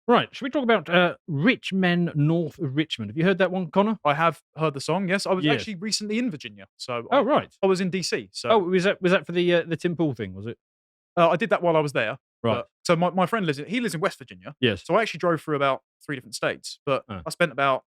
Right. Should we talk about Rich Men North of Richmond? Have you heard that one, Connor? I have heard the song, yes. I was Yes. actually recently in Virginia, so Oh, right. I was in DC, so Oh, was that for the Tim Pool thing? Was it? I did that while I was there, Right. but so my friend lives in West Virginia, Yes. so I actually drove through about 3 different states, but Oh. I spent about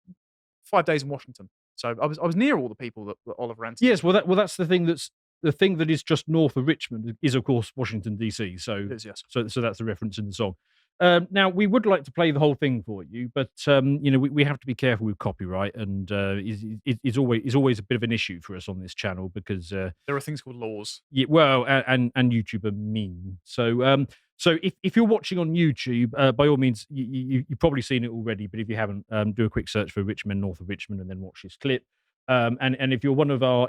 5 days in Washington, so I was near all the people that Oliver Yes. anticipated. That's the thing. That's the thing that is just north of Richmond is, of course, Washington DC. It is, yes. So that's the reference in the song. Now we would like to play the whole thing for you, but we have to be careful with copyright, and it's always a bit of an issue for us on this channel because There are things called laws. yeah, well, and YouTube are mean. So if you're watching on YouTube, by all means, you've probably seen it already. But if you haven't, do a quick search for Richmond, north of Richmond, and then watch this clip. And if you're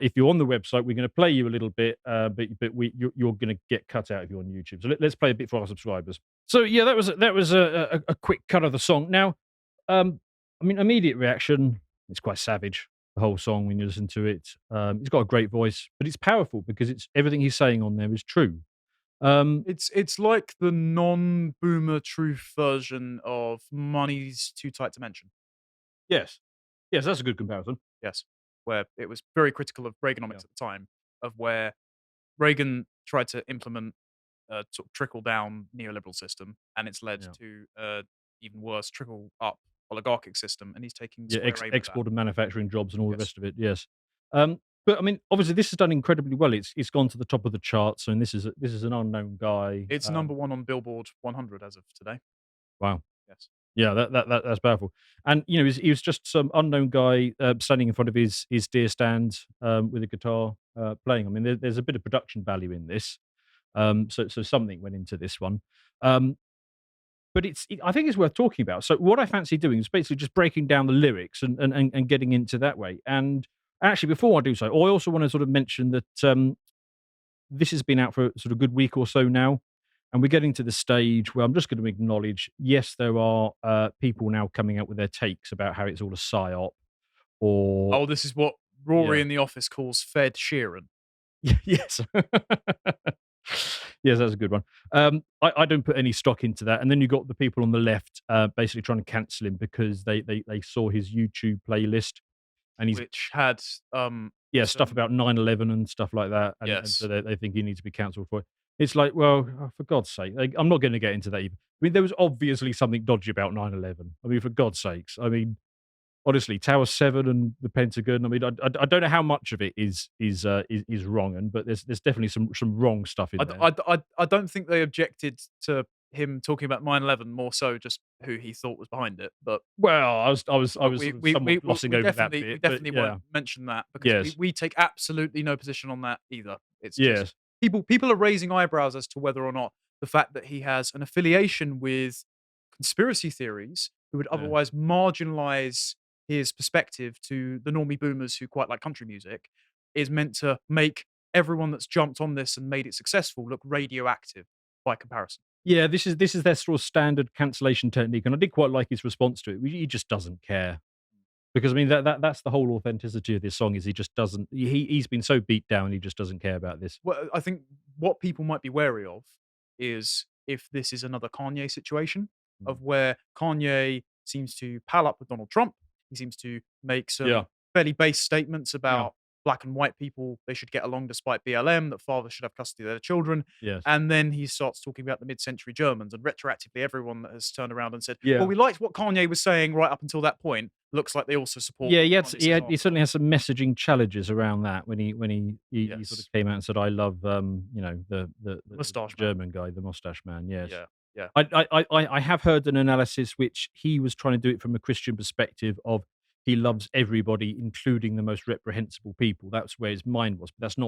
if you're on the website, we're going to play you a little bit, you're going to get cut out if you're on YouTube. So let's play a bit for our subscribers. So yeah, that was a quick cut of the song. Now, I mean, immediate reaction. It's quite savage, the whole song when you listen to it. He's got a great voice, but it's powerful because it's everything he's saying on there is true. Um, It's like the non-boomer truth version of Money's Too Tight to Mention. yes, yes, that's a good comparison. Yes, where it was very critical of Yeah, Reaganomics at the time, of where Reagan tried to implement a sort of trickle-down neoliberal system, and it's led yeah, to even worse trickle-up oligarchic system, and he's taking yeah. square aim at that. Export and manufacturing jobs and all the Yes, rest of it. Yes, but I mean, obviously, this has done incredibly well. It's gone to the top of the charts, and this is an unknown guy. it's number one on Billboard 100 as of today. Wow. Yes, Yeah, that's powerful. And he was just some unknown guy standing in front of his deer stand with a guitar playing. I mean, there's a bit of production value in this. So something went into this one. Um, but I think it's worth talking about. So what I fancy doing is basically just breaking down the lyrics and getting into that way. And actually, before I do so, I also want to sort of mention that this has been out for sort of a good week or so now. And we're getting to the stage where I'm just going to acknowledge, yes, there are people now coming out with their takes about how it's all a psyop, or oh, this is what Rory yeah, in The Office calls Fed Sheeran. yes, yes, that's a good one. I don't put any stock into that. And then you got the people on the left basically trying to cancel him because they saw his YouTube playlist and he's Which had, yeah, stuff some about 9/11 and stuff like that, and so yes. they think he needs to be cancelled for it. It's like, well, for God's sake, like, I'm not gonna get into that even. I mean, there was obviously something dodgy about 9/11. I mean, for God's sakes. I mean, honestly, Tower 7 and the Pentagon, I mean, I don't know how much of it is wrong, but there's definitely some wrong stuff in there. I don't think they objected to him talking about 9/11, more so just who he thought was behind it, Well, I but was sort of somewhat glossing over that we bit, but definitely yeah. won't mention that because we Yes. we take absolutely no position on that either. It's just Yes. people are raising eyebrows as to whether or not the fact that he has an affiliation with conspiracy theories who would Yeah. otherwise marginalize his perspective to the normie boomers who quite like country music is meant to make everyone that's jumped on this and made it successful look radioactive by comparison. Yeah, this is their sort of standard cancellation technique, and I did quite like his response to it. He just doesn't care because I mean that's the whole authenticity of this song is he just doesn't. He's been so beat down, he just doesn't care about this. Well, I think what people might be wary of is if this is another Kanye situation Mm. of where Kanye seems to pal up with Donald Trump. He seems to make Yeah, some fairly base statements yeah, about black and white people, they should get along despite BLM, that fathers should have custody of their children. yes, And then he starts talking about the mid century Germans, and retroactively, everyone that has turned around and said, well, yeah, we liked what Kanye was saying right up until that point, looks like they also support yeah. what He had Kanye he says had he after. certainly has some messaging challenges around that when he sort of Yes. came out and said, "I love the Mustache man. German guy, the mustache man." Yes, Yeah. Yeah. I have heard an analysis which he was trying to do it from a Christian perspective of he loves everybody, including the most reprehensible people. That's where his mind was, but that's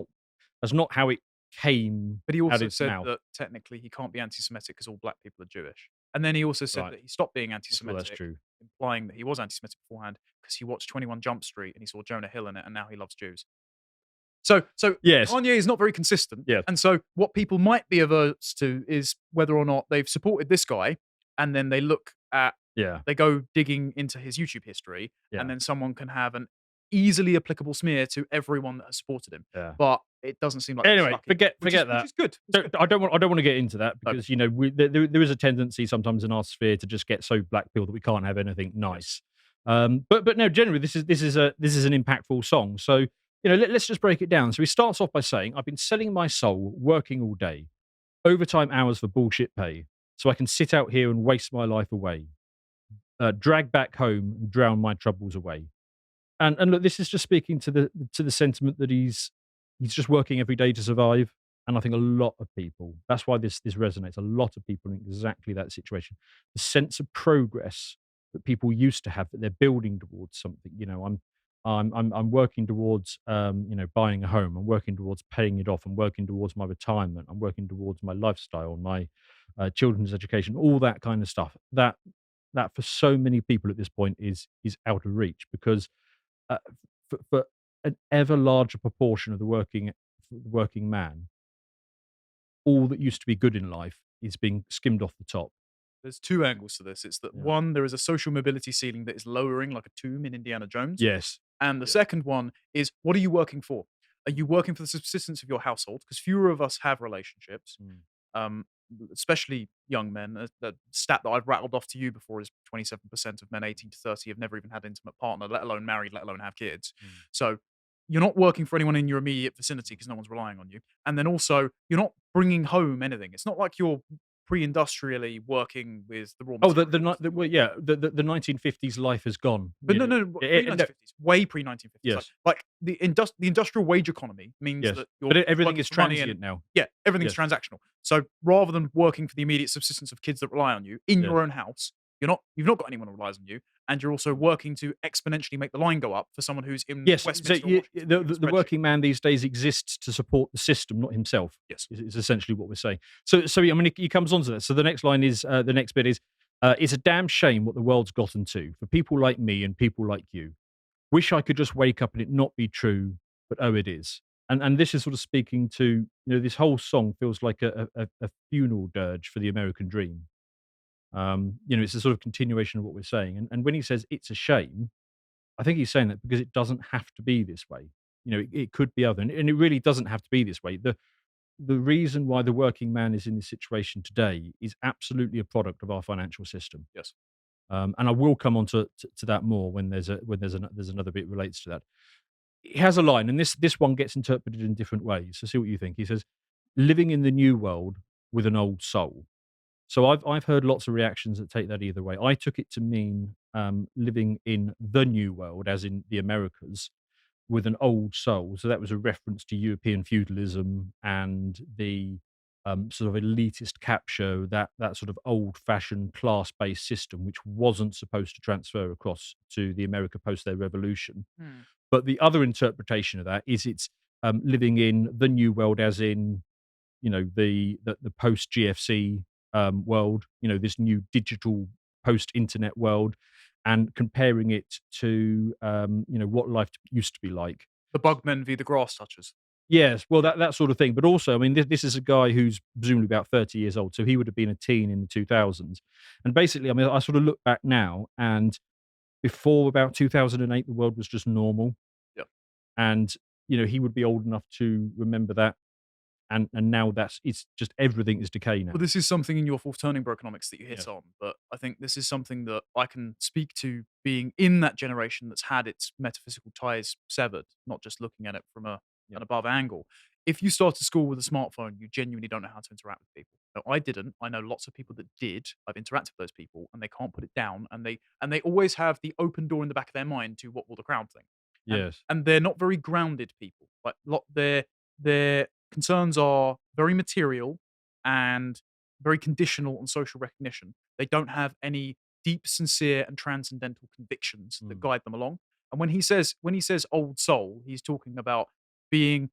not how it came But he out also his said mouth. that technically he can't be anti-Semitic because all black people are Jewish. And then he also said Right. that he stopped being I'm sure that's anti-Semitic, true. implying that he was anti-Semitic beforehand because he watched 21 Jump Street and he saw Jonah Hill in it, and now he loves Jews. So Yes. Kanye is not very consistent. Yes. And so what people might be averse to is whether or not they've supported this guy and then Yeah. they go digging into his YouTube history, and Yeah. then someone can have an easily applicable smear to everyone that has supported him. Yeah. But it doesn't seem like they're Anyway, stuck in, forget which that. is good. It's good. I don't want to get into that No, because there is a tendency sometimes in our sphere to just get so black pill that we can't have anything yes. nice. But no, generally this is an impactful song. So let's just break it down. So he starts off by saying, "I've been selling my soul, working all day, overtime hours for bullshit pay, so I can sit out here and waste my life away, drag back home and drown my troubles away." And look, this is just speaking to the sentiment that he's just working every day to survive. And I think a lot of people, that's why this resonates. A lot of people in exactly that situation. The sense of progress that people used to have, that they're building towards something. I'm working towards buying a home. I'm working towards paying it off. I'm working towards my retirement. I'm working towards my lifestyle, my children's education, all that kind of stuff. That for so many people at this point is out of reach because uh, for an ever larger proportion of the working man, all that used to be good in life is being skimmed off the top. There's two angles to this. It's that Yeah. one, there is a social mobility ceiling that is lowering like a tomb in Indiana Jones. Yes. And the Yeah. second one is, what are you working for? Are you working for the subsistence of your household? Because fewer of us have relationships, Mm. um, especially young men. The stat that I've rattled off to you before is 27% of men 18 to 30 have never even had an intimate partner, let alone married, let alone have kids. Mm. So you're not working for anyone in your immediate vicinity because no one's relying on you. And then also, you're not bringing home anything. It's not like you're pre-industrially working with the raw Oh, materials. well, yeah, the 1950s life has gone. But no, No, pre-1950s, way pre-1950s. yes, Like the industrial wage economy means yes, that you're but everything working is for money and transient now. yeah, everything's Yes, transactional. So rather than working for the immediate subsistence of kids that rely on you in yes. your own house, you've not got anyone who relies on you, and you're also Mm. working to exponentially make the line go up for someone who's in Yes, so Westminster or Washington doing a the spreadsheet. working man these days exists to support the system, not himself. Yes. Is essentially what we're saying. So I mean, he comes on to that. So the next line is the next bit is, "It's a damn shame what the world's gotten to for people like me and people like you. Wish I could just wake up and it not be true, but oh, it is." And this is sort of speaking to this whole song feels like a funeral dirge for the American dream. It's a sort of continuation of what we're saying. And when he says it's a shame, I think he's saying that because it doesn't have to be this way. It could be other, and it really doesn't have to be this way. The reason why the working man is in this situation today is absolutely a product of our financial system. Yes. And I will come on to that more when there's another bit relates to that. He has a line, and this one gets interpreted in different ways. So see what you think. He says, "Living in the new world with an old soul." So I've heard lots of reactions that take that either way. I took it to mean living in the new world, as in the Americas, with an old soul. So that was a reference to European feudalism and the sort of elitist capture, that sort of old-fashioned class-based system, which wasn't supposed to transfer across to the America post their revolution. Hmm. But the other interpretation of that is it's living in the new world, as in the post GFC world, this new digital post internet world, and comparing it to what life used to be like. The bugmen v the grass touchers. Yes, well, that sort of thing. But also, I mean, this is a guy who's presumably about 30 years old, so he would have been a teen in the 2000s. And basically, I mean, I sort of look back now, and before about 2008, the world was just normal. Yep. And he would be old enough to remember that, and now it's just everything is decay now. Well, this is something in your fourth turning Brokenomics that you hit Yes. on, but I think this is something that I can speak to being in that generation that's had its metaphysical ties severed, not just looking at it from an above angle. If you started school with a smartphone, you genuinely don't know how to interact with people. No, I didn't. I know lots of people that did. I've interacted with those people, and they can't put it down, and they always have the open door in the back of their mind to what will the crowd think. Yes. And they're not very grounded people. Like their concerns are very material and very conditional on social recognition. They don't have any deep, sincere, and transcendental convictions that Mm. guide them along. And when he says old soul, he's talking about being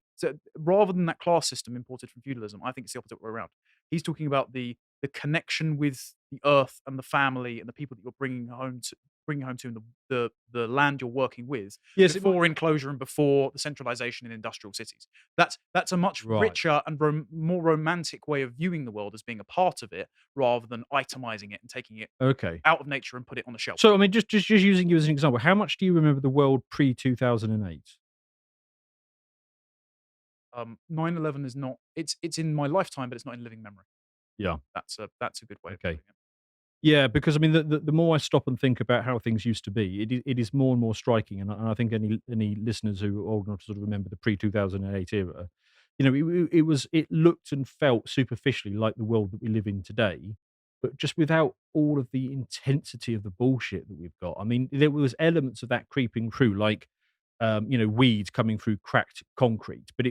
rather than that class system imported from feudalism. I think it's the opposite way around. He's talking about the connection with the earth and the family and the people that you're bringing home to, and the land you're working with Yes, it might. before enclosure and before the centralization in industrial cities. That's a much Right. richer and more romantic way of viewing the world as being a part of it, rather than itemizing it and taking it Okay. out of nature and put it on a shelf. So, I mean, just using you as an example, how much do you remember the world pre 2008? 9/11 is not. It's in my lifetime, but it's not in living memory. Yeah. That's a good way of Okay. putting it. Yeah, because I mean, the more I stop and think about how things used to be, it is more and more striking, and I think any listeners who are old enough to sort of remember the pre 2008 era, it looked and felt superficially like the world that we live in today, but just without all of the intensity of the bullshit that we've got. I mean, there was elements of that creeping through, like weeds coming through cracked concrete, but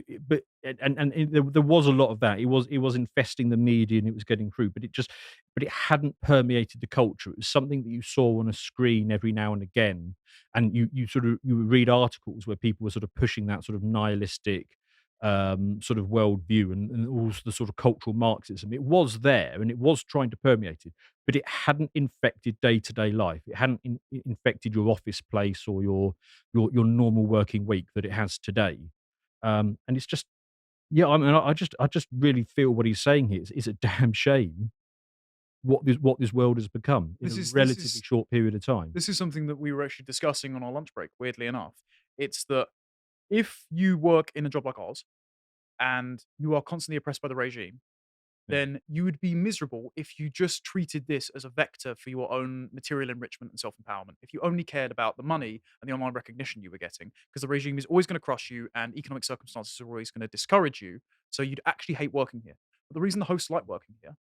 there was a lot of that. It was infesting the media and it was getting through, but it hadn't permeated the culture. It was something that you saw on a screen every now and again, and you would read articles where people were sort of pushing that sort of nihilistic sort of worldview and also the sort of cultural Marxism. It was there and it was trying to permeate it, but it hadn't infected day to day life. It hadn't infected your office place or your normal working week that it has today. And it's just yeah, I mean, I just really feel what he's saying here. It's a damn shame what this world has become in a This is this relatively is short period of time. this is something that we were actually discussing on our lunch break. Weirdly enough, it's that if you work in a job like ours and you are constantly oppressed by the regime, Yeah. then you would be miserable if you just treated this as a vector for your own material enrichment and self empowerment. If you only cared about the money and the online recognition you were getting, because the regime is always going to crush you and economic circumstances are always going to discourage you. So you'd actually hate working here. But the reason the hosts like working here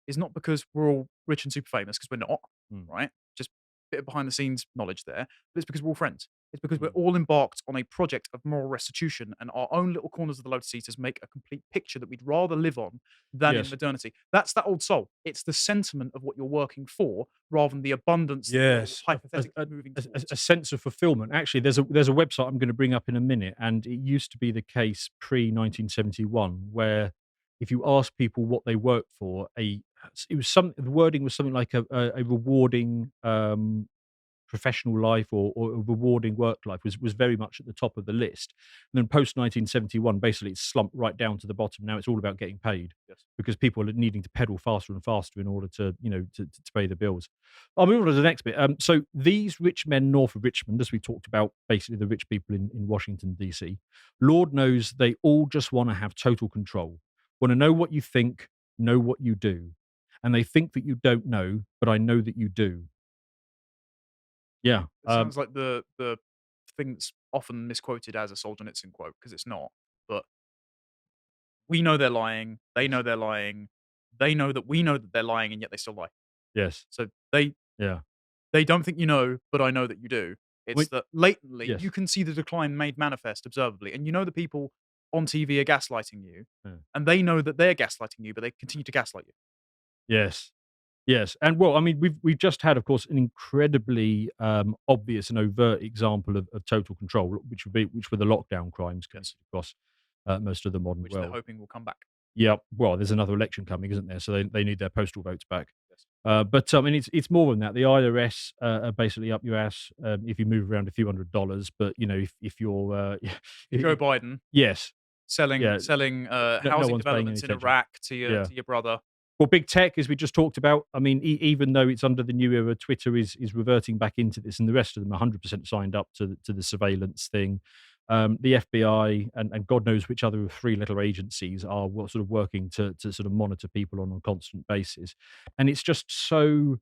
is not because we're all rich and super famous, because we're not, Mm, right? Just a bit of behind the scenes knowledge there, but it's because we're all friends. It's because we're mm. all embarked on a project of moral restitution, and our own little corners of the Lotus Eaters make a complete picture that we'd rather live on than in Yes. modernity. That's that old soul. It's the sentiment of what you're working for rather than the abundance that you're Yes, hypothetically moving a towards. sense of fulfillment. Actually, there's a website I'm gonna bring up in a minute, and it used to be the case pre-1971, where if you ask people what they worked for, it was the wording was something like a rewarding, professional life or a rewarding work life was very much at the top of the list. And then post 1971, basically it's slumped right down to the bottom. Now it's all about getting paid Yes. because people are needing to pedal faster and faster in order to, to pay the bills. I'll move on to the next bit. So these rich men north of Richmond, as we talked about, basically the rich people in Washington, D.C., Lord knows they all just want to have total control, want to know what you think, know what you do. And they think that you don't know, but I know that you do. Yeah. It sounds like the thing that's often misquoted as a Solzhenitsyn quote, because it's not. But we know they're lying. They know they're lying. They know that we know that they're lying, and yet they still lie. Yes. So they Yeah. they don't think you know, but I know that you do. It's Wait, that latently you yes. can see the decline made manifest observably, and you know the people on TV are gaslighting you, Yeah. and they know that they're gaslighting you, but they continue to gaslight you. Yes. Yes. And well, I mean, we've just had, of course, an incredibly obvious and overt example of total control, which were the lockdown crimes committed Yes, across most of the modern which they're world. hoping will come back. Yeah. Well, there's another election coming, isn't there? So they need their postal votes back. Yes. But I mean, it's more than that. The IRS are basically up your ass if you move around a few $100s. But if you're Joe if- Biden yes, selling yeah, selling no housing one's paying any developments in attention. Iraq Yeah. to your brother. Well, big tech, as we just talked about. I mean, even though it's under the new era, Twitter is reverting back into this, and the rest of them are 100% signed up to the surveillance thing. The FBI and God knows which other three little agencies are sort of working to sort of monitor people on a constant basis, and it's just so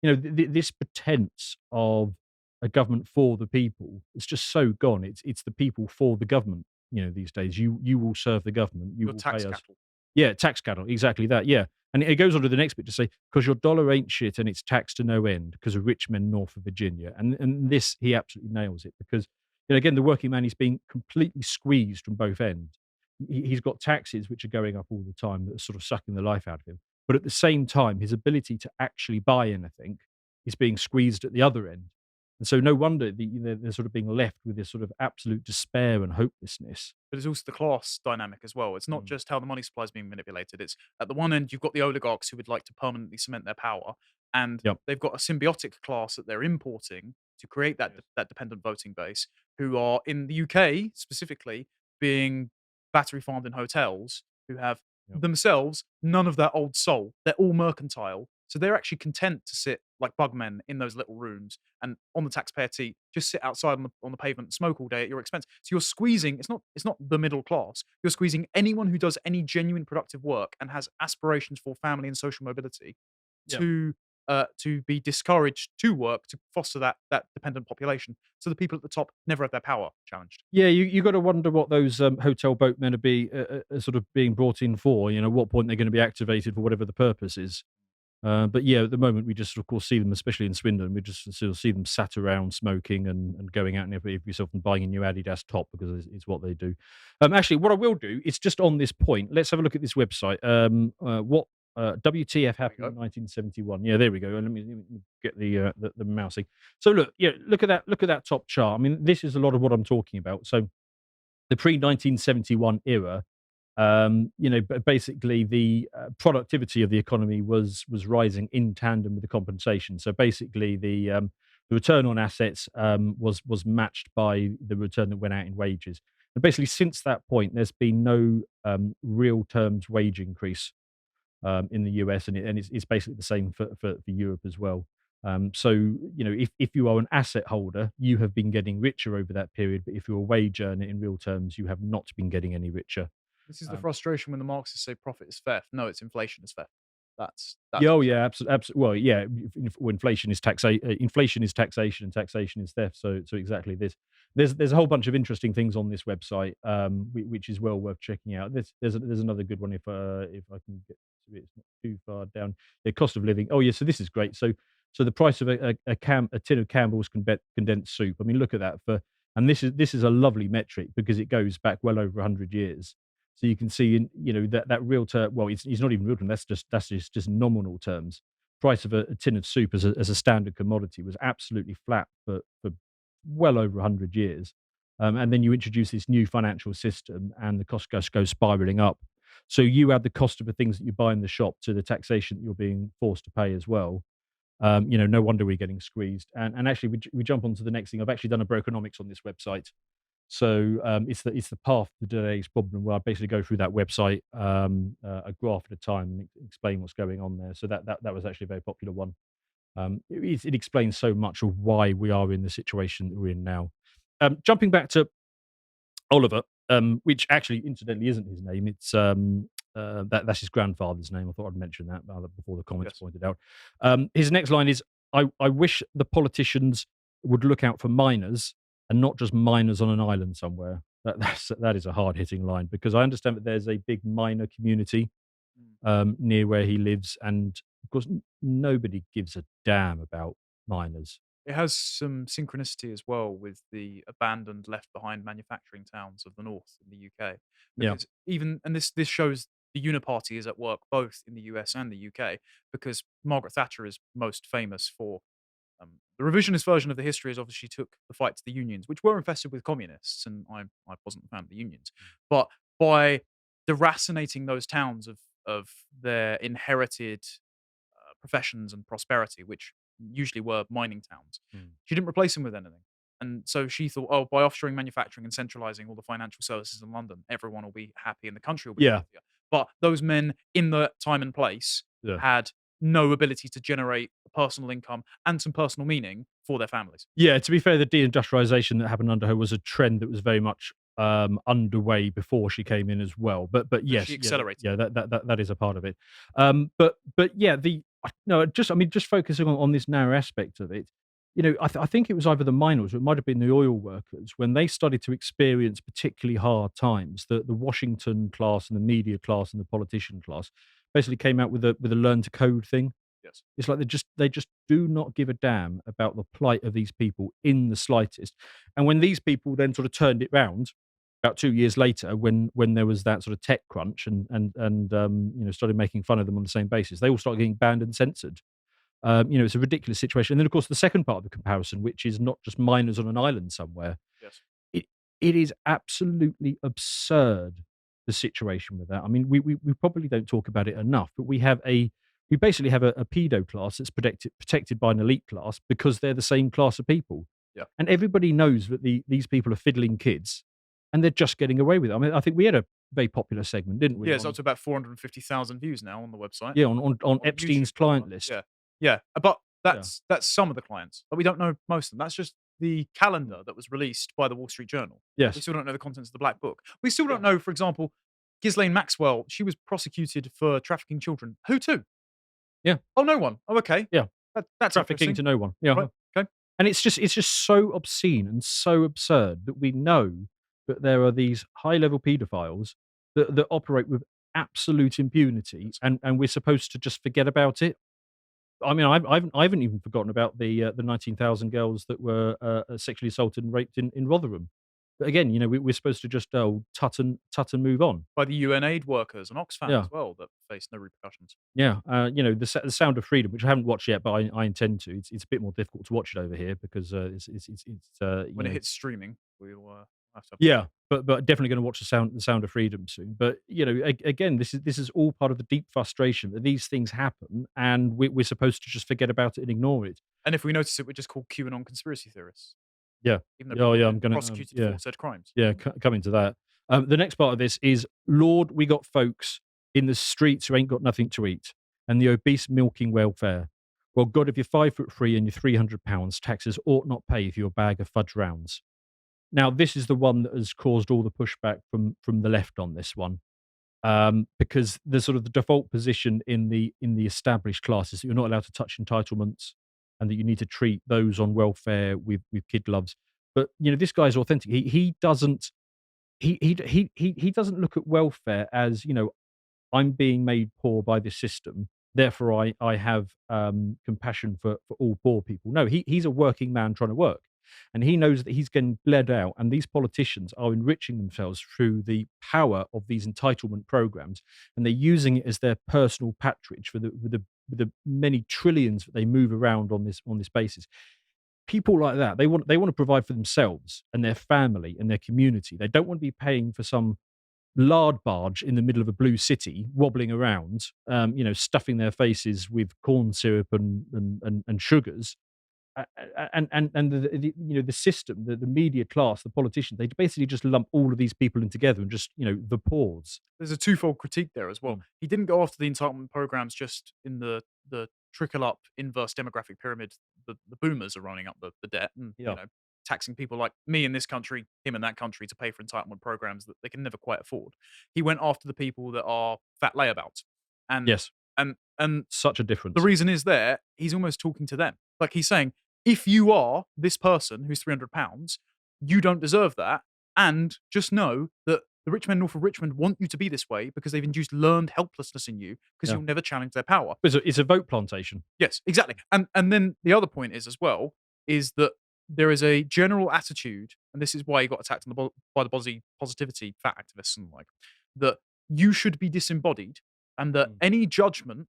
this pretense of a government for the people. It's just so gone. It's the people for the government. These days, you will serve the government. You Your will tax pay us. cattle. Yeah, tax cattle, exactly that, yeah, and it goes on to the next bit to say, "'Cause your dollar ain't shit and it's taxed to no end, 'cause of rich men north of Virginia," and this, he absolutely nails it because, again, the working man is being completely squeezed from both ends. He's got taxes which are going up all the time that are sort of sucking the life out of him, but at the same time, his ability to actually buy anything is being squeezed at the other end, and so no wonder they're sort of being left with this sort of absolute despair and hopelessness. But it's also the class dynamic as well. It's not Mm, just how the money supply is being manipulated. It's at the one end, you've got the oligarchs who would like to permanently cement their power, and yep. they've got a symbiotic class that they're importing to create Yes. that dependent voting base, who are in the UK specifically being battery farmed in hotels, who have Yep. themselves none of that old soul. They're all mercantile. So they're actually content to sit like bugmen in those little rooms and on the taxpayer seat, just sit outside on the pavement and smoke all day at your expense. So you're squeezing, it's not the middle class. You're squeezing anyone who does any genuine productive work and has aspirations for family and social mobility Yeah. to be discouraged to work to foster that dependent population. So the people at the top never have their power challenged. Yeah, you got to wonder what those hotel boatmen are sort of being brought in for. You know, what point they're going to be activated for whatever the purpose is. But yeah, at the moment we just of course see them, especially in Swindon. We just sort of see them sat around smoking and going out and every yourself and buying a new Adidas top because it's what they do. Actually, what I will do is just on this point. Let's have a look at this website. What WTF There we happened go. in 1971? Yeah, there we go. Let me get the mousing. So look, yeah, look at that. Look at that top chart. I mean, this is a lot of what I'm talking about. So the pre 1971 era, basically the productivity of the economy was rising in tandem with the compensation. So basically, the return on assets was matched by the return that went out in wages. And basically, since that point, there's been no real terms wage increase in the US, and it's basically the same for Europe as well. So, if you are an asset holder, you have been getting richer over that period. But if you're a wage earner in real terms, you have not been getting any richer. This is the Um, frustration when the Marxists say profit is theft. No, it's inflation is theft. yeah, That's oh what's yeah, happening. absolutely. Well, yeah, well, inflation is taxation, and taxation is theft. So exactly this. There's a whole bunch of interesting things on this website, which is well worth checking out. There's another good one if I can get to it. It's not too far down. The cost of living. Oh yeah, so this is great. So the price of a tin of Campbell's condensed soup. I mean, look at that and this is a lovely metric because it goes back well over 100 years. So you can see that real term. Well, it's not even real term. That's just nominal terms. Price of a tin of soup as a standard commodity was absolutely flat for well over 100 years. And then you introduce this new financial system, and the cost goes spiraling up. So you add the cost of the things that you buy in the shop to the taxation that you're being forced to pay as well. No wonder we're getting squeezed. And actually, we jump on to the next thing. I've actually done a Brokenomics on this website. So it's the path to today's problem where I basically go through that website a graph at a time and explain what's going on there. So that was actually a very popular one. It explains so much of why we are in the situation that we're in now. Jumping back to Oliver, which actually incidentally isn't his name. That's his grandfather's name. I thought I'd mention that before the comments Yes. pointed out. His next line is, "I wish the politicians would look out for miners and not just miners on an island somewhere." That is a hard hitting line because I understand that there's a big miner community Mm. near where he lives, and of course nobody gives a damn about miners. It has some synchronicity as well with the abandoned, left behind manufacturing towns of the north in the UK, Yeah, because this shows the Uniparty is at work both in the US and the UK, because Margaret Thatcher is most famous for the revisionist version of the history is obviously she took the fight to the unions, which were infested with communists, and I wasn't a fan of the unions, but by deracinating those towns of their inherited professions and prosperity, which usually were mining towns. mm. She didn't replace them with anything. And so she thought, oh, by offshoring manufacturing and centralizing all the financial services in London, everyone will be happy and the country will be Yeah, wealthier. But those men in the time and place yeah. had no ability to generate a personal income and some personal meaning for their families. Yeah, to be fair, the deindustrialization that happened under her was a trend that was very much underway before she came in as well. But But she yes, yeah, accelerated. yeah, that is a part of it. But yeah, no, just focusing on this narrow aspect of it. I think it was either the miners or it might have been the oil workers when they started to experience particularly hard times. The Washington class and the media class and the politician class basically came out with a learn to code thing. Yes. It's like they just do not give a damn about the plight of these people in the slightest. And when these people then sort of turned it round about 2 years later, when there was that sort of tech crunch and started making fun of them on the same basis, they all started getting banned and censored. It's a ridiculous situation. And then, of course, the second part of the comparison, which is not just miners on an island somewhere, Yes. it it is absolutely absurd, the situation with that. I mean, we probably don't talk about it enough, but we basically have a pedo class that's protected by an elite class because they're the same class of people. Yeah. And everybody knows that these people are fiddling kids and they're just getting away with it. I mean, I think we had a very popular segment, didn't we? Yeah, it's up to about 450,000 views now on the website. Yeah, on On Epstein's YouTube, rather. client list. Yeah. Yeah, but Yeah. that's some of the clients, but we don't know most of them. That's just the calendar that was released by the Wall Street Journal. We Yes. still don't know the contents of the black book. We still Yeah. don't know, for example, Ghislaine Maxwell, she was prosecuted for trafficking children. Who to? Yeah. Oh, no one. Oh, okay. Yeah. That's Trafficking interesting. to no one. Yeah. Right. Okay. And it's just so obscene and so absurd that we know that there are these high level paedophiles that operate with absolute impunity, and we're supposed to just forget about it. I mean, I haven't even forgotten about the 19,000 girls that were sexually assaulted and raped in Rotherham. But again, we're supposed to just tut and move on. By the UN aid workers and Oxfam Yeah. as well that face no repercussions. Yeah, the Sound of Freedom, which I haven't watched yet, but I intend to. It's a bit more difficult to watch it over here because When it hits streaming, we'll have to. yeah, but definitely going to watch the Sound of Freedom soon. But again, this is all part of the deep frustration that these things happen, and we're supposed to just forget about it and ignore it. And if we notice it, we're just called QAnon conspiracy theorists, Yeah, even though oh people yeah, have I'm been gonna prosecuted yeah for said crimes. yeah coming to that. The next part of this is Lord, we got folks in the streets who ain't got nothing to eat, and the obese milking welfare. Well, God, if you're 5'3" and you're £300, taxes ought not pay for your bag of fudge rounds. Now, this is the one that has caused all the pushback from the left on this one, because the sort of the default position in the established classes that you're not allowed to touch entitlements, and that you need to treat those on welfare with kid gloves. But this guy's authentic. He doesn't he doesn't look at welfare as I'm being made poor by this system. Therefore, I have compassion for all poor people. No, he's a working man trying to work, and he knows that he's getting bled out. And these politicians are enriching themselves through the power of these entitlement programs, and they're using it as their personal patronage for the many trillions that they move around on this basis. People like that, they want to provide for themselves and their family and their community. They don't want to be paying for some lard barge in the middle of a blue city wobbling around, stuffing their faces with corn syrup and sugars. The system, the media class, the politicians, they basically just lump all of these people in together and just the pawns. There's a twofold critique there as well. Mm. He didn't go after the entitlement programs just in the trickle up inverse demographic pyramid. The boomers are running up the debt and Yeah. taxing people like me in this country, him in that country to pay for entitlement programs that they can never quite afford. He went after the people that are fat layabouts, and Yes, and such a the difference. reason is there. He's almost talking to them, like he's saying, if you are this person who's £300, you don't deserve that, and just know that the rich men north of Richmond want you to be this way because they've induced learned helplessness in you because Yeah. you'll never challenge their power. It's a vote plantation. Yes, exactly. And then the other point is as well is that there is a general attitude, and this is why he got attacked by the body positivity fat activists and like that you should be disembodied, and that Mm. any judgment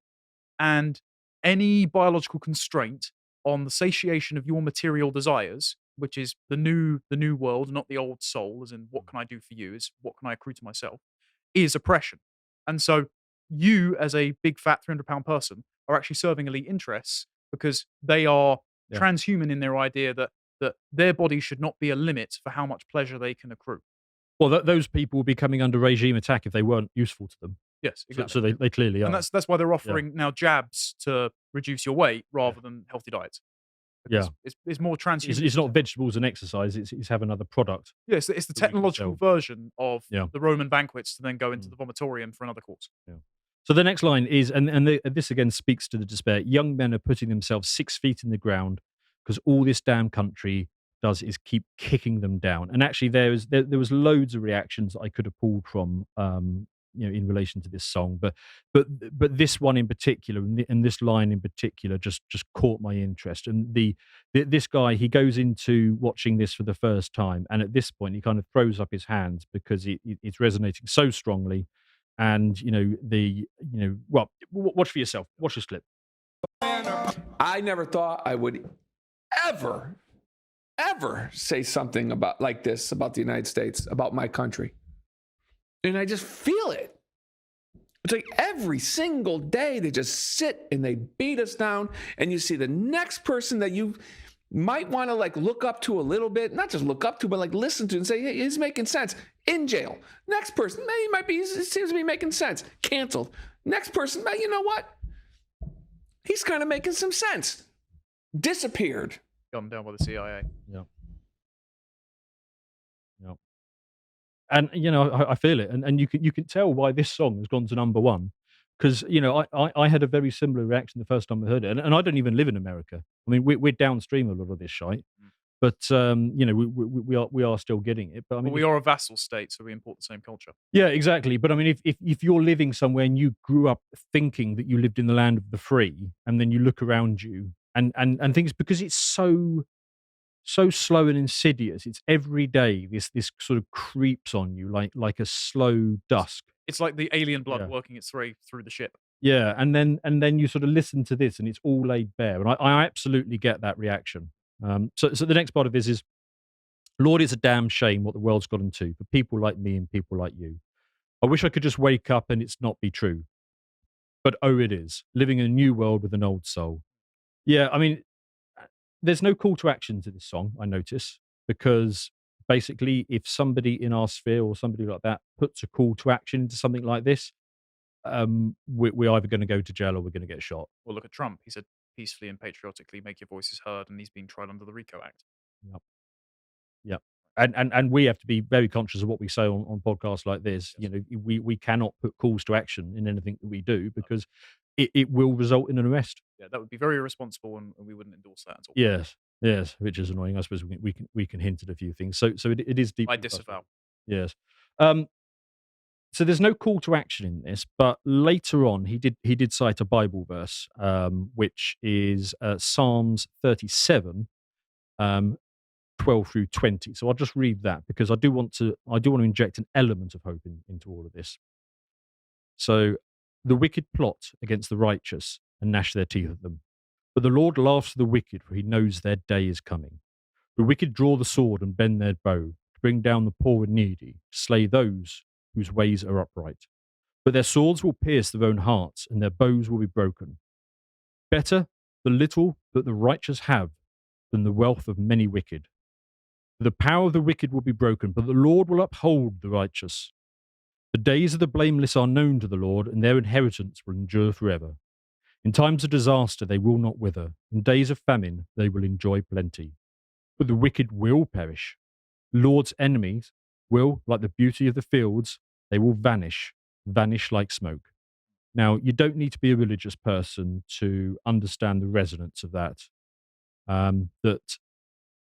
and any biological constraint on the satiation of your material desires, which is the new world, not the old soul, as in what can I do for you, is what can I accrue to myself, is oppression. And so you, as a big fat £300 person, are actually serving elite interests because they are Yeah. transhuman in their idea that their body should not be a limit for how much pleasure they can accrue. Well, those people will be coming under regime attack if they weren't useful to them. Yes, So, exactly. so they clearly are. And that's why they're offering now jabs to reduce your weight rather than healthy diets. Because it's more transhuman. It's not vegetables and exercise. It's have another product. Yeah, it's the that we can technological sell. version of Yeah. the Roman banquets to then go into Mm. the vomitorium for another course. Yeah. So the next line is, this again speaks to the despair. Young men are putting themselves 6 feet in the ground because all this damn country does is keep kicking them down. And actually, there was loads of reactions that I could have pulled from, in relation to this song, but this one in particular, and this line in particular, just caught my interest. And this guy, he goes into watching this for the first time, and at this point, he kind of throws up his hands because it's resonating so strongly. And well, watch for yourself. Watch this clip. I never thought I would ever say something about like this about the United States, about my country. And I just feel it. It's like every single day they just sit and they beat us down, and you see the next person that you might want to like look up to a little bit, not just look up to, but like listen to and say, hey, he's making sense, in jail. Next person, he seems to be making sense, canceled. Next person, you know what? He's kind of making some sense. Disappeared. Gunned down by the CIA. Yeah. Yeah. And I feel it, and you can tell why this song has gone to number one, because I had a very similar reaction the first time I heard it, and I don't even live in America. I mean, we're downstream of a lot of this shite, Mm. but we are still getting it. But I But mean, we are a vassal state, so we import the same culture. yeah, exactly. But I mean, if you're living somewhere and you grew up thinking that you lived in the land of the free, and then you look around you and things, because it's so slow and insidious. It's every day this sort of creeps on you like a slow dusk. It's like the alien blood Yeah. working its way through the ship. Yeah, and then you sort of listen to this, and it's all laid bare, and I absolutely get that reaction. So the next part of this is, Lord, it's a damn shame what the world's gotten to for people like me and people like you. I wish I could just wake up and it's not be true, but oh, it is, living in a new world with an old soul. Yeah, I mean, there's no call to action to this song, I notice, because basically, if somebody in our sphere or somebody like that puts a call to action into something like this, we're either going to go to jail or we're going to get shot. Well, look at Trump. He said peacefully and patriotically, make your voices heard, and he's being tried under the RICO Act. Yep. Yep. And we have to be very conscious of what we say on podcasts like this. Yes. We cannot put calls to action in anything that we do, because it will result in an arrest. Yeah, that would be very irresponsible, and we wouldn't endorse that at all. Yes, which is annoying. I suppose we can hint at a few things. So it is deep. I disavow. Yes. So there's no call to action in this, but later on he did cite a Bible verse, which is Psalms 37, 12 through 20. So I'll just read that, because I do want to inject an element of hope into all of this. So, the wicked plot against the righteous and gnash their teeth at them, but the Lord laughs at the wicked, for he knows their day is coming. The wicked draw the sword and bend their bow to bring down the poor and needy, to slay those whose ways are upright. But their swords will pierce their own hearts, and their bows will be broken. Better the little that the righteous have than the wealth of many wicked. For the power of the wicked will be broken, but the Lord will uphold the righteous. The days of the blameless are known to the Lord, and their inheritance will endure forever. In times of disaster they will not wither. In days of famine they will enjoy plenty. But the wicked will perish. The Lord's enemies will, like the beauty of the fields, they will vanish like smoke. Now, you don't need to be a religious person to understand the resonance of that. That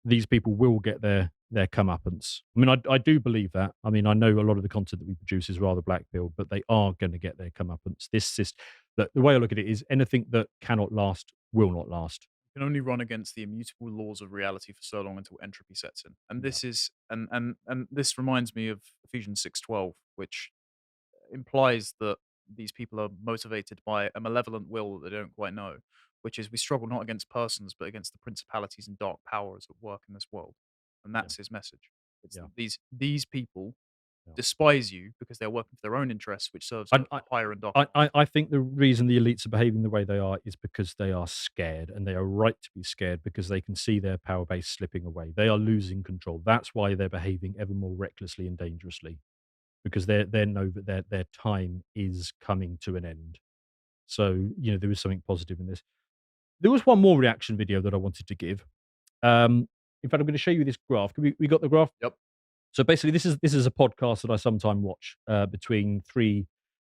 these people will get their comeuppance. I mean, I do believe that. I mean, I know a lot of the content that we produce is rather black-pilled, but they are going to get their comeuppance. This is the way I look at it is, anything that cannot last will not last. You can only run against the immutable laws of reality for so long until entropy sets in. And this is and this reminds me of Ephesians 6:12, which implies that these people are motivated by a malevolent will that they don't quite know, which is we struggle not against persons but against the principalities and dark powers at work in this world. And Yeah. that's his message. It's Yeah. that these people Yeah. despise you because they're working for their own interests, which serves And a higher and darker. I think the reason the elites are behaving the way they are is because they are scared, and they are right to be scared, because they can see their power base slipping away. They are losing control. That's why they're behaving ever more recklessly and dangerously, because they know that their time is coming to an end. So there is something positive in this. There was one more reaction video that I wanted to give. In fact, I'm going to show you this graph. We got the graph? Yep. So basically, this is a podcast that I sometimes watch between three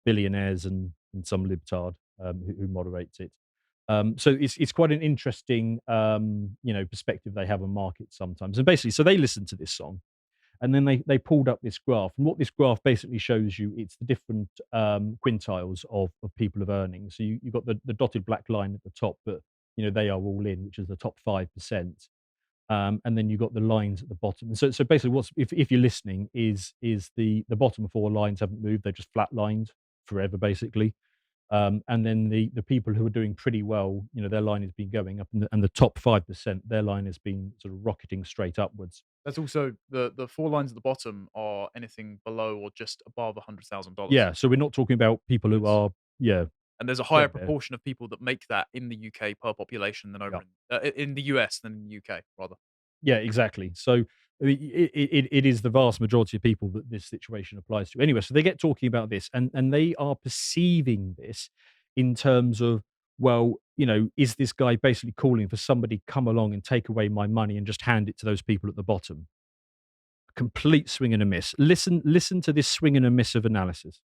billionaires and some libtard who moderates it. So it's quite an interesting perspective they have on markets sometimes. And basically, so they listen to this song, and then they pulled up this graph. And what this graph basically shows you, it's the different quintiles of people of earnings. So you've got the dotted black line at the top, but they are all in, which is the top 5%. And then you've got the lines at the bottom. And so basically, if you're listening, is the bottom four lines haven't moved; they're just flatlined forever, basically. And then the people who are doing pretty well, their line has been going up, and the top 5%, their line has been sort of rocketing straight upwards. That's also the four lines at the bottom are anything below or just above $100,000. Yeah, so we're not talking about people who are And there's a higher there. proportion of people that make that in the UK per population than over in the US than in the UK, rather. Yeah, exactly. So it is the vast majority of people that this situation applies to. Anyway, so they get talking about this, and they are perceiving this in terms of well, is this guy basically calling for somebody to come along and take away my money and just hand it to those people at the bottom? Complete swing and a miss. Listen to this swing and a miss of analysis.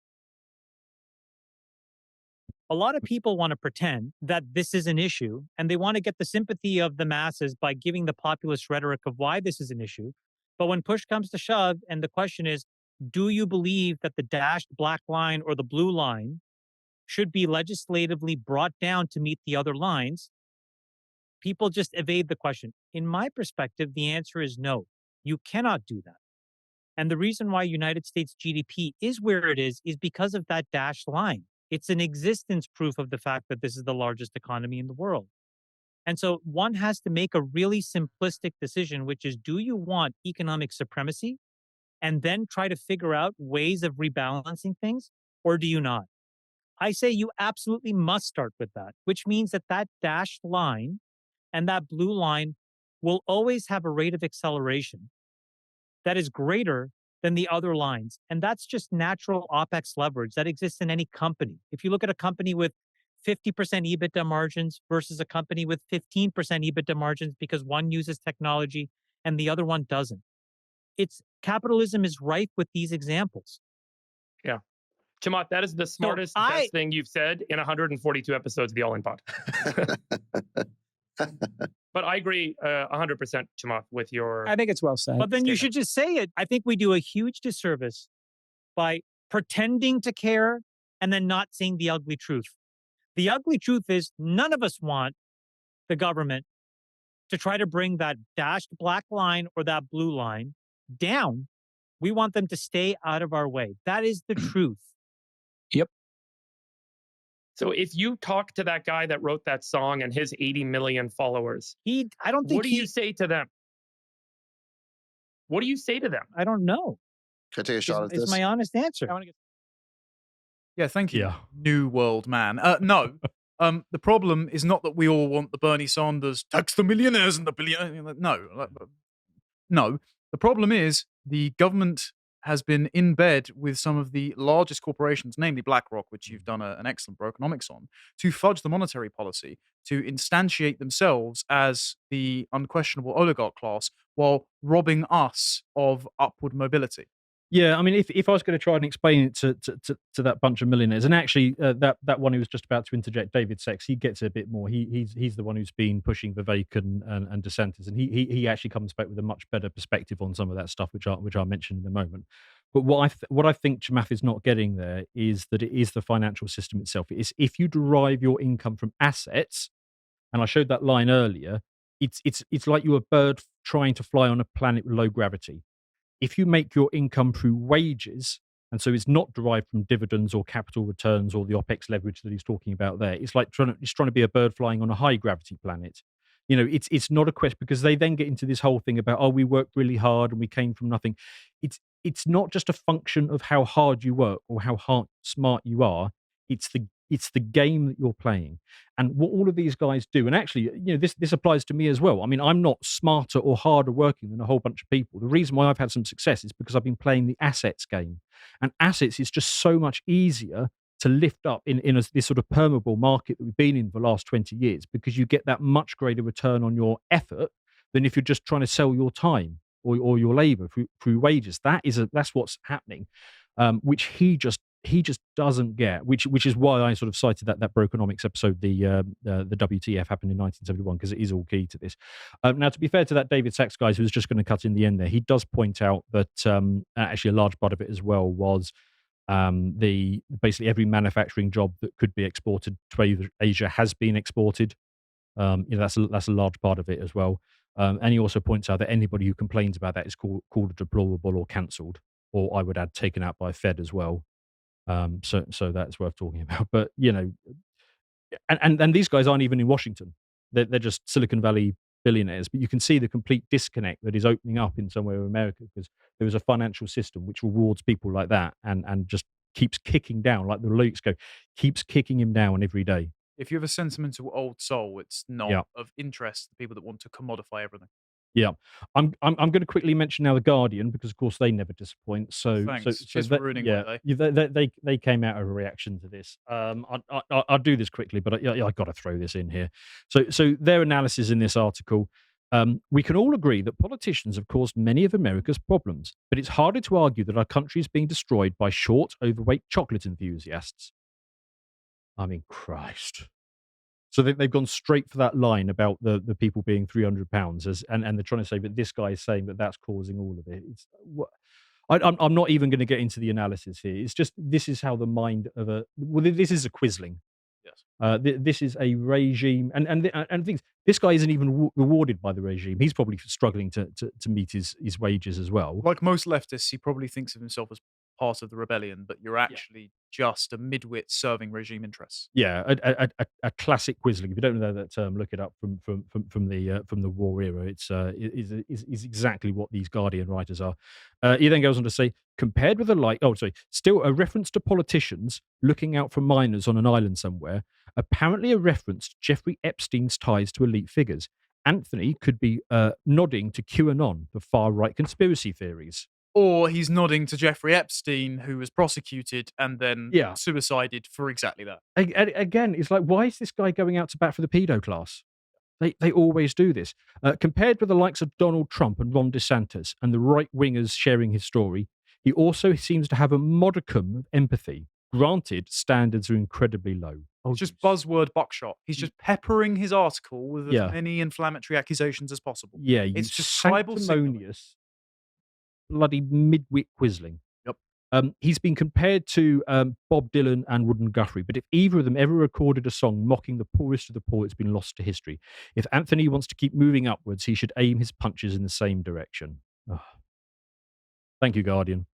A lot of people want to pretend that this is an issue and they want to get the sympathy of the masses by giving the populist rhetoric of why this is an issue. But when push comes to shove, and the question is, do you believe that the dashed black line or the blue line should be legislatively brought down to meet the other lines? People just evade the question. In my perspective, the answer is no. You cannot do that. And the reason why United States GDP is where it is because of that dashed line. It's an existence proof of the fact that this is the largest economy in the world. And so one has to make a really simplistic decision, which is, do you want economic supremacy and then try to figure out ways of rebalancing things, or do you not? I say you absolutely must start with that, which means that that dashed line and that blue line will always have a rate of acceleration that is greater than the other lines. And that's just natural OPEX leverage that exists in any company. If you look at a company with 50% EBITDA margins versus a company with 15% EBITDA margins because one uses technology and the other one doesn't. Capitalism is rife with these examples. Yeah. Chamath, that is the smartest, best thing you've said in 142 episodes of the All In Pod. But I agree 100%, Chamath, with your... I think it's well said. But then you should just say it. I think we do a huge disservice by pretending to care and then not saying the ugly truth. The ugly truth is none of us want the government to try to bring that dashed black line or that blue line down. We want them to stay out of our way. That is the truth. Yep. So if you talk to that guy that wrote that song and his 80 million followers, what do you say to them? What do you say to them? I don't know. Can I take a shot at this? It's my honest answer. Yeah, thank you, Yeah. New World Man. No, the problem is not that we all want the Bernie Sanders tax the millionaires and the billionaires. No. The problem is the government has been in bed with some of the largest corporations, namely BlackRock, which you've done an excellent Brokenomics on, to fudge the monetary policy, to instantiate themselves as the unquestionable oligarch class while robbing us of upward mobility. Yeah, I mean, if I was going to try and explain it to that bunch of millionaires, and actually that one who was just about to interject, David Sachs, he gets it a bit more. He's the one who's been pushing Vivek and DeSantis, and he actually comes back with a much better perspective on some of that stuff, which I'll mention in a moment. But what I think Chamath is not getting there is that it is the financial system itself. It is if you derive your income from assets, and I showed that line earlier. It's like you're a bird trying to fly on a planet with low gravity. If you make your income through wages, and so it's not derived from dividends or capital returns or the OPEX leverage that he's talking about there, it's like trying to be a bird flying on a high gravity planet. It's not a question, because they then get into this whole thing about, oh, we worked really hard and we came from nothing. It's not just a function of how hard you work or how smart you are. It's the game that you're playing, and what all of these guys do. And actually, this applies to me as well. I mean, I'm not smarter or harder working than a whole bunch of people. The reason why I've had some success is because I've been playing the assets game, and assets is just so much easier to lift up in this sort of permeable market that we've been in for the last 20 years, because you get that much greater return on your effort than if you're just trying to sell your time or your labor through wages. That's what's happening, which he just doesn't get, which is why I sort of cited that Brokenomics episode, the WTF happened in 1971, because it is all key to this. Now, to be fair to that David Sachs guy, who was just going to cut in the end there, he does point out that actually a large part of it as well was basically every manufacturing job that could be exported to Asia has been exported. That's a large part of it as well. And he also points out that anybody who complains about that is called a deplorable or cancelled, or I would add taken out by Fed as well. So that's worth talking about. But and these guys aren't even in Washington; they're just Silicon Valley billionaires. But you can see the complete disconnect that is opening up in somewhere in America, because there is a financial system which rewards people like that and just keeps kicking down, like the Lotus go, keeps kicking him down every day. If you have a sentimental old soul, it's not of interest to people that want to commodify everything. Yeah, I'm going to quickly mention now the Guardian because of course they never disappoint. Thanks. Just That, ruining yeah, my day. they came out of a reaction to this. I'll do this quickly, but I got to throw this in here. So their analysis in this article. We can all agree that politicians have caused many of America's problems, but it's harder to argue that our country is being destroyed by short, overweight chocolate enthusiasts. I mean, Christ. So they've gone straight for that line about the people being 300 pounds, and they're trying to say, but this guy is saying that that's causing all of it. It's what. I'm not even going to get into the analysis here. It's just this is how the mind of a this is a quisling. Yes. This is a regime, and things. This guy isn't even rewarded by the regime. He's probably struggling to meet his wages as well. Like most leftists, he probably thinks of himself as part of the rebellion, but you're actually just a midwit serving regime interests. Yeah, a classic quisling. If you don't know that term, look it up from the war era. It's is exactly what these Guardian writers are. He then goes on to say, compared with still a reference to politicians looking out for minors on an island somewhere. Apparently, a reference to Jeffrey Epstein's ties to elite figures. Anthony could be nodding to QAnon, the far right conspiracy theories. Or he's nodding to Jeffrey Epstein, who was prosecuted and then Yeah. suicided for exactly that. Again, it's like, why is this guy going out to bat for the pedo class? They always do this. Compared with the likes of Donald Trump and Ron DeSantis and the right wingers sharing his story, he also seems to have a modicum of empathy. Granted, standards are incredibly low. It's just buzzword buckshot. He's just peppering his article with as Yeah. many inflammatory accusations as possible. Yeah, you It's just tribal signaling. sanctimonious, bloody midwit quisling. Yep. He's been compared to Bob Dylan and Woodland Guthrie, but if either of them ever recorded a song mocking the poorest of the poor, it's been lost to history. If Anthony wants to keep moving upwards, he should aim his punches in the same direction. Ugh. Thank you, Guardian.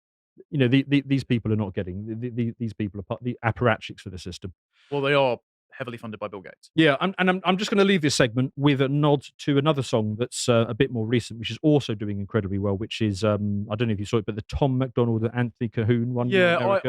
You know, these people are not getting, these people are the apparatchiks for the system. Well, they are heavily funded by Bill Gates. Yeah, I'm just going to leave this segment with a nod to another song that's a bit more recent, which is also doing incredibly well, which is, I don't know if you saw it, but the Tom McDonald and Anthony Cahoon one. Yeah,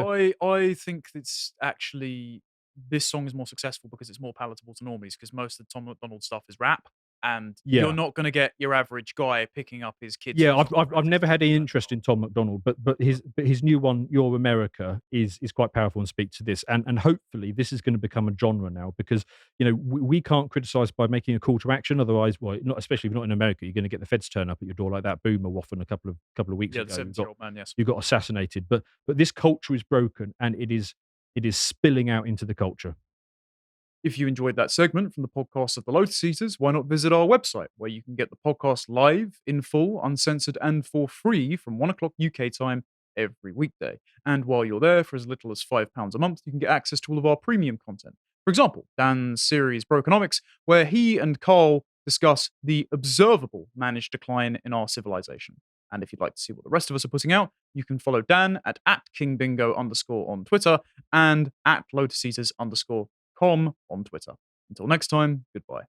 I think it's actually, this song is more successful because it's more palatable to normies, because most of the Tom McDonald stuff is rap, and you're not going to get your average guy picking up his kids. Yeah, I've never had any interest in Tom McDonald, but his new one, Your America, is quite powerful and speaks to this, and hopefully this is going to become a genre now, because we can't criticize by making a call to action. Otherwise, well, not especially if you're not in America, you're going to get the feds turn up at your door like that boomer waffing a couple of weeks Yeah, ago. the 70-year-old man, yes. You got assassinated, but this culture is broken, and it is spilling out into the culture. If you enjoyed that segment from the podcast of the Lotus Eaters, why not visit our website, where you can get the podcast live, in full, uncensored, and for free from 1 o'clock UK time every weekday. And while you're there, for as little as £5 a month, you can get access to all of our premium content. For example, Dan's series Brokenomics, where he and Carl discuss the observable managed decline in our civilization. And if you'd like to see what the rest of us are putting out, you can follow Dan at @KingBingo_ on Twitter and @LotusEaters_com on Twitter. Until next time, goodbye.